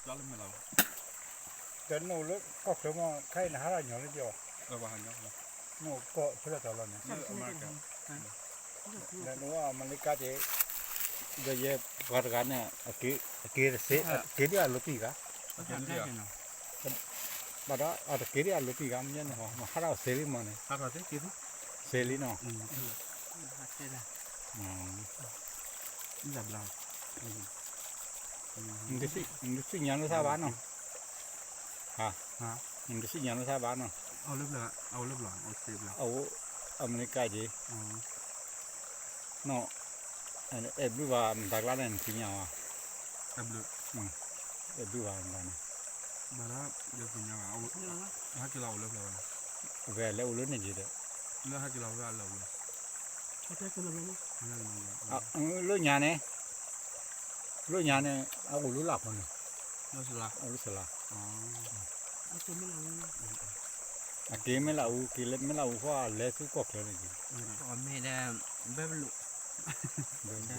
gió lên mà lâu đến nô lúc có số mà khai nã là nhỏ lên điều đâu vào hành nhau nô có thứ là tao lần này như America là nó mà lấy cá chế giờ giờ vợ cái này kia sẽ kia đi ăn lúa cả bà đó ở kia đi ăn lúa cả mình nhá mà hai đầu xe đi mà này hát vào thế kia xe đi nó giảm lòng mình được nhà nó sao bán không hả mình được nhà nó sao bán không ao lớp là ao xếp là ở America gì nó em bây giờ mình đặt lá này thì nhau em được em bây giờ mình này bà đó giờ thì nhau ao hai kilo lớp là về lâu lớn này gì đấy lớp 2 kilo ra lâu lối nhà này ở lối lạp này nó sẽ là lối sờ là Ở kia mới là kia lên mới là qua lẽ thứ cọc rồi này mẹ đã bếp lụ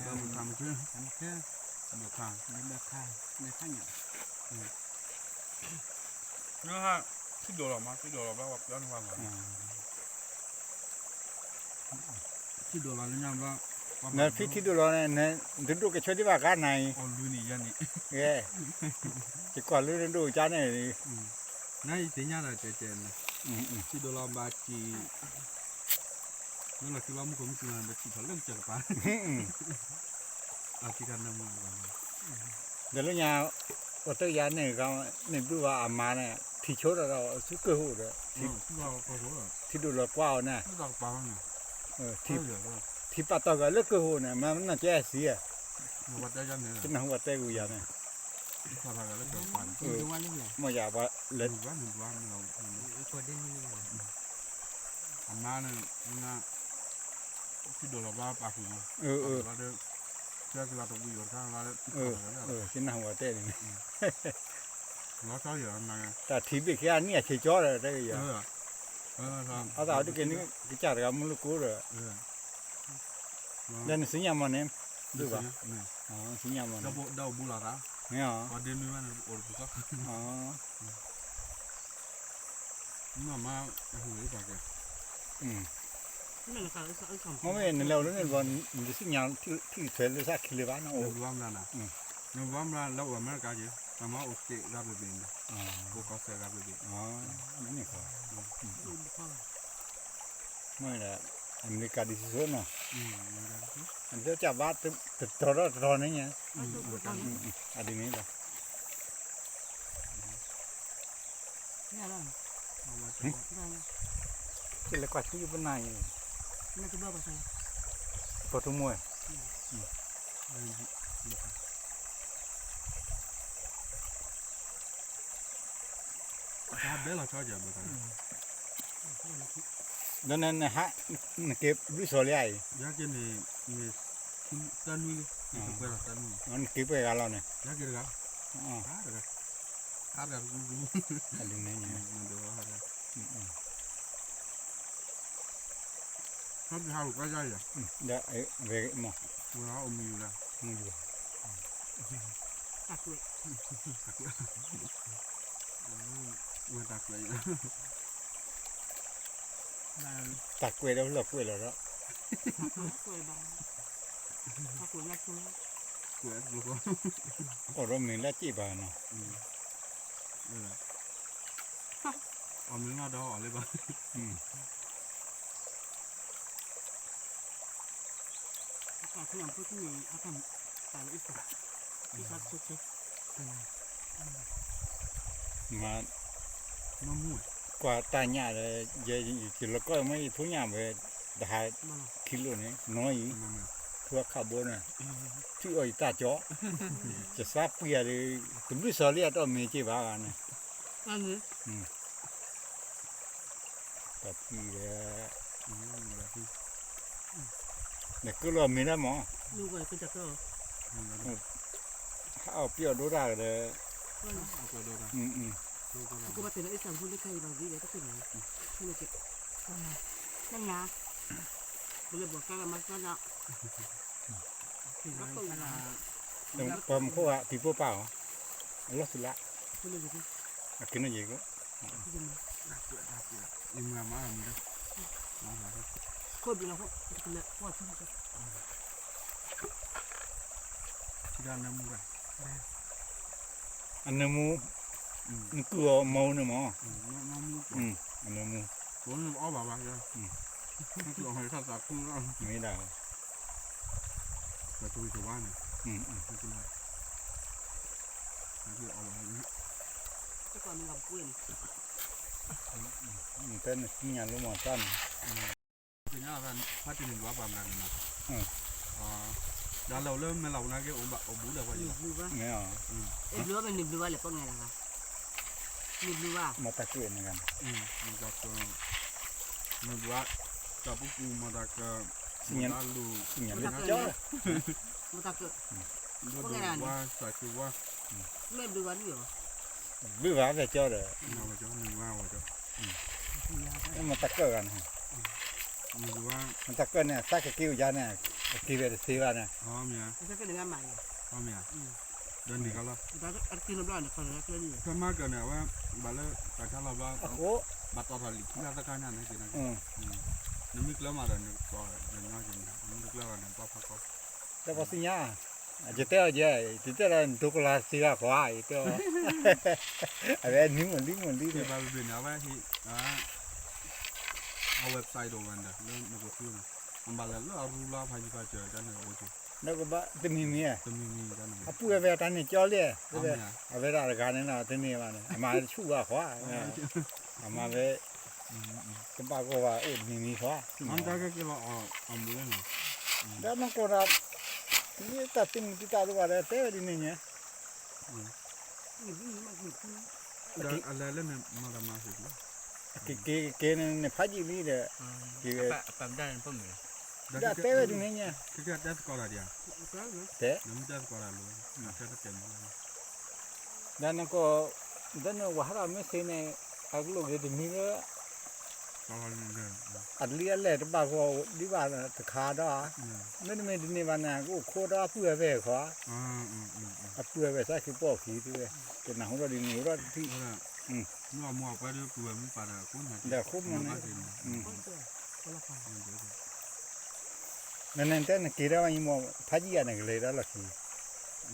ba một thằng chứ một thằng nên bếp khai nhỏ nó ha cái đồ mà cái đồ là bác ăn vàng cái đồ là nó nhầm nè phi thi đồ này nè đến đồ cái chỗ đi vào cái này lui nỉ ra nỉ ghê chỉ còn lưu đến đồ cha này này tính nha là trẻ này chỉ đồ làm bà chỉ nó là cái bám của mình là bà chỉ phải lưng chở bà chỉ cần nằm để lúc nhà ở tới nhà này cái này bây giờ mà này thì chỗ đó là số cơ hội đó thì đồ là qua nè thì bắt đầu cái lớp cơ hội này mà nó chơi gì à cái nào vật tay của nhà này mà giờ bà lên mà này nha cái đồ là ba bạc rồi cái là tụi bây giờ là cái nào vật tay này nó sao giờ này ta thì bị cái anh này chỉ cho rồi đây giờ ở đó cái chả cái mua lúa rồi nên sinh nhà mình em được không sinh nhà mình đâu bù là đó nghe hả ở đêm nay nó ổn chút nhưng mà hủy cả kìa mà mình lâu nữa còn mình sinh nhà thì thuê được sao khi bán nó ổn vâng là nè nhưng vâng là lâu ở mấy cái gì mà ổn tệ ra về biển cô có xe ra về biển đúng rồi mới là America đi xuống nè anh sẽ chả bắt từ đó nữa nhá đi nữa rồi cái là quạt cái bên này có thu mua bé là cho giờ đó nên hạ kịp biết số lại giá trên này người tân nuôi quay là tân nuôi nó kịp cái gà này giá kia được hát được đừng nên nhỉ hát hai cái dây à đã về mà vừa nó ôm nhiều là mua được vừa đặt lại tạt quê đâu lọc quê là đó ở đó mình là chỉ bà nó ở miếng nào đó ở đây bà mà nó mùi qua tai nhà là giờ chỉ là có mấy thứ nhà về đại kilo này nói gì thua carbon này chứ ở ta chó chỉ sắp bia thì cũng biết sao liền đó mình chỉ bảo này tapi để cứ lo mình đó mà ở phía đó ra rồi Aku baca dari Islam pun dia kaya bagi dia tapi ni, boleh cek. Nanya, boleh buat kalau masalah. Pom kau ah pipo pao. lo sila ไม่รู้สิ akina je ko ที่จริง อิมมามีด้วยมาหา โคตรดีแล้วเขาจะเละโคตรชอบ ที่ด้านน้ำมูก anamu nku mau ne mo น้ำมูก anamu ผมอ้อบ่าวๆเลยลองให้ข้าวสารพุ่งเอา me da แต่ตัวชาวบ้านเนี่ย ไม่เป็นไรที่เอาไว้นี้ แต่ก่อนมันกับกุ้ย ten nya lo mo tan เป็นยังไงพัฒนาว่าประมาณนั้นนะด้านเราเริ่มมาเรานะแกอบบุเลยว่าอยู่ ดูว่า me ไอ้รู้ว่ามันดูว่าเลยป้องไงล่ะคะดูว่า ma ta ku ne kan มันก็มันว่าจับปุ๊บมาดักลู nya lo jo มันตะเกิด ดูว่าสักว่า ไม่ดูว่าอยู่ bi va ve jo de เราจะหนึ่งว่าว่าจะ ma ta ku kan มันว่า ma ta ku ne sa ke ki ja ne ki ve de se va ne อ๋อเมีย แต่ก็เรื่องใหม่ อ๋อเมียเดินดีกันแล้ว แต่อันที่เราบ้านเนี่ยคนละเรื่องนี้ ถ้ามากเกินเนี่ยว่าบัลเลแต่ถ้าเราบ้า ko บัตรต่อทอดที่เราตะการนั่นนี่สินะ mm นี่มีกล้ามาเดินก็เดินง่ายจริงนะนี่กล้ามาเดินป้าพักก็ da pa si nya jete je jete la ndukla si ga kwa ito ave ni mo li ที่ de บ้านเป็นเอาไว้ที่เอาเว็บไซต์ดูกันเด้อเรื่องมันก็คือมันบัลเลแล้วเอารูลาพายิบเจอกันเนี่ยโอ้โห na ko ba de mi mi จะมีกันเนี่ย apu ave ta ni jo le อ๋อ de เนี่ย ave da ga ne na de ni ba ne ama chu ga kwa ama ve ke ba ko ba o mi mi kwa มันได้ก็คือเราเอามือเนาะ da ma ko ra ni ta tin ti ta do ba de te di ni nya นี่มันคือ แต่อะไรเล่นมาดามาสิ ke ne pha ji li de ปั๊มได้พวกนี้ da te di ni nya คือแค่ได้สกอร์อะไรอ่ะ ก็นะ te น้ำได้สกอร์อะไรรู้นะแค่ได้เต็มเลย da na ko da no wa ha me se ne aglo ge de mi ne ก็เลย อัดเลียแหละตะบะก็ดิบาตะคาดาแม่นแม่ดินี่บานากูโคดาเปื้อเว้ขวาอะเปื้อเว้ซะคือปอกขี้ติเว้แต่หนังเราดินี่เราที่ นัวมัวไปด้วยตัวมันปาดกุ้ง เดี๋ยวคุบมัน คนเจอคนละคน นั่นแต่นกีราว่าอีหมอพาจีอ่ะนะเลยดาละขี้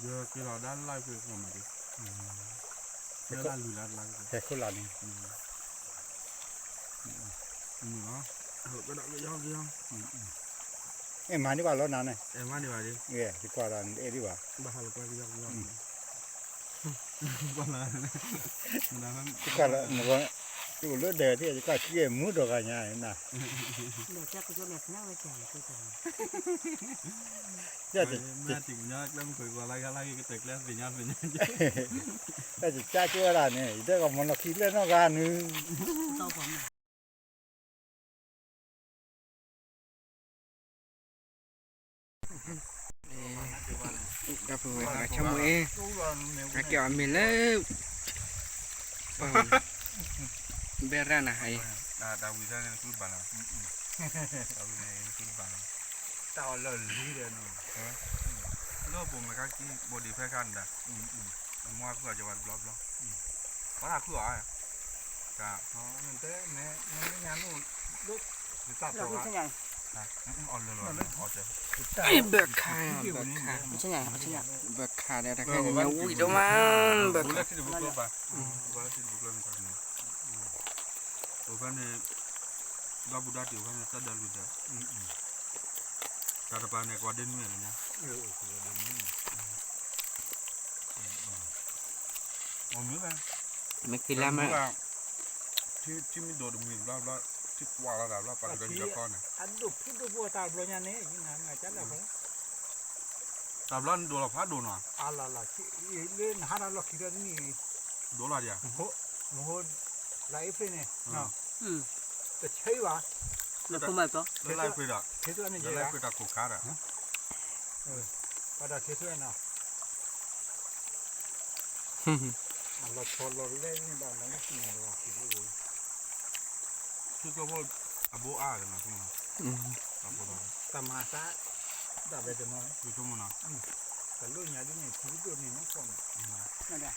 เยอะคือเราด้านไล่คือประมาณนี้เยอะด้านลุยด้านไล่ แค่คนละนี่ เนาะก็ได้ก็ยอมยอม เอ้มานี่ว่าแล้วนั่นน่ะ เอ็มว่าดีกว่าดิ เอ้ดีกว่าดันเอ้ดีกว่า บ้าเราก็ยอมยอมบ้าละนะครับ ดีกว่าละมันก็ดูเลือดเดือดที่จะก็ขี้มูดอกกันเนี่ยนะ เดี๋ยวแจ็คก็จะแม่นั่งไว้แข่งก็จะ จะ แม่ถึงยากแล้วมันเคยว่าอะไรอะไรก็ตึกแล้วสิญญาสิญญา จะจ้าจัวละเนี่ยเดี๋ยวก็มันละขี้เล่นนอกกันนึง ต่อผมนะ กับผมว่าชมวยอาเกี่ยวมีเล่เบรานะไอ้ ดาวิชาเนี่ยคือบ้าละดาวิเนี่ยคือบ้าละ ตาละลีเด้อนู่น เลิกผมไม่กล้ากินบดีแพ้กันด่ะมัวเพื่อจะวันบล็อกเพราะถ้าคืออะไรก็ อ๋อนั่นแต่แม่มันงานนู่นลูกสิตัด เรา ตัว คือเช่นยัง อ่อนเลยอ่อนเจอ ไอ้เบิกขาเบิกขา เช่นยังเช่นยัง เบิกขาได้แต่แค่เนี่ยอุ้ยดูมันเบิก บุล ขา ที่ดูบุกลป่ะบุลที่ดูบุกลนี่ก่อนเนี่ยโอ้กันเนี่ยดาบุดาติโอ้กันเนี่ยตัดดาลุดาตัดปานเนี่ยกว่าเดินเนี่ยนะโอ้มีไหม ไม่คิดแล้วมั้ย ที่มีโดดมีบลาที่กว่าระดับปานกันจะก้อนเนี่ย อันดุพี่ดูบัวตาบลญาเนี่ยยินหาจัดแล้ว ตาบลันโดนละพัดโดนอ่ะ อาลาลาที่เล่นหาเราคิดว่านี่ โดนละเดียว โหโหไลฟ์เนี่ยเนาะ แต่ใช่ว่า เราพูดมาต่อ แล้วไล่ไปละ เท่านั้น แล้ว เอง ไล่ไปตะกุกขาดอ่ะ ก็ได้เท่านั้นเนาะเราพอเราเล่นนี่บ้านเราไม่กินหรอกคิดว่า คือก็พวกอโบอากันนะทุกคนอโบอา ตามาซะได้ไปแต่น้อย คือทุกคนนะ แต่ลูกเนี่ยที่นี่ชีวิตตัวนี้มันคง นั่นแหละ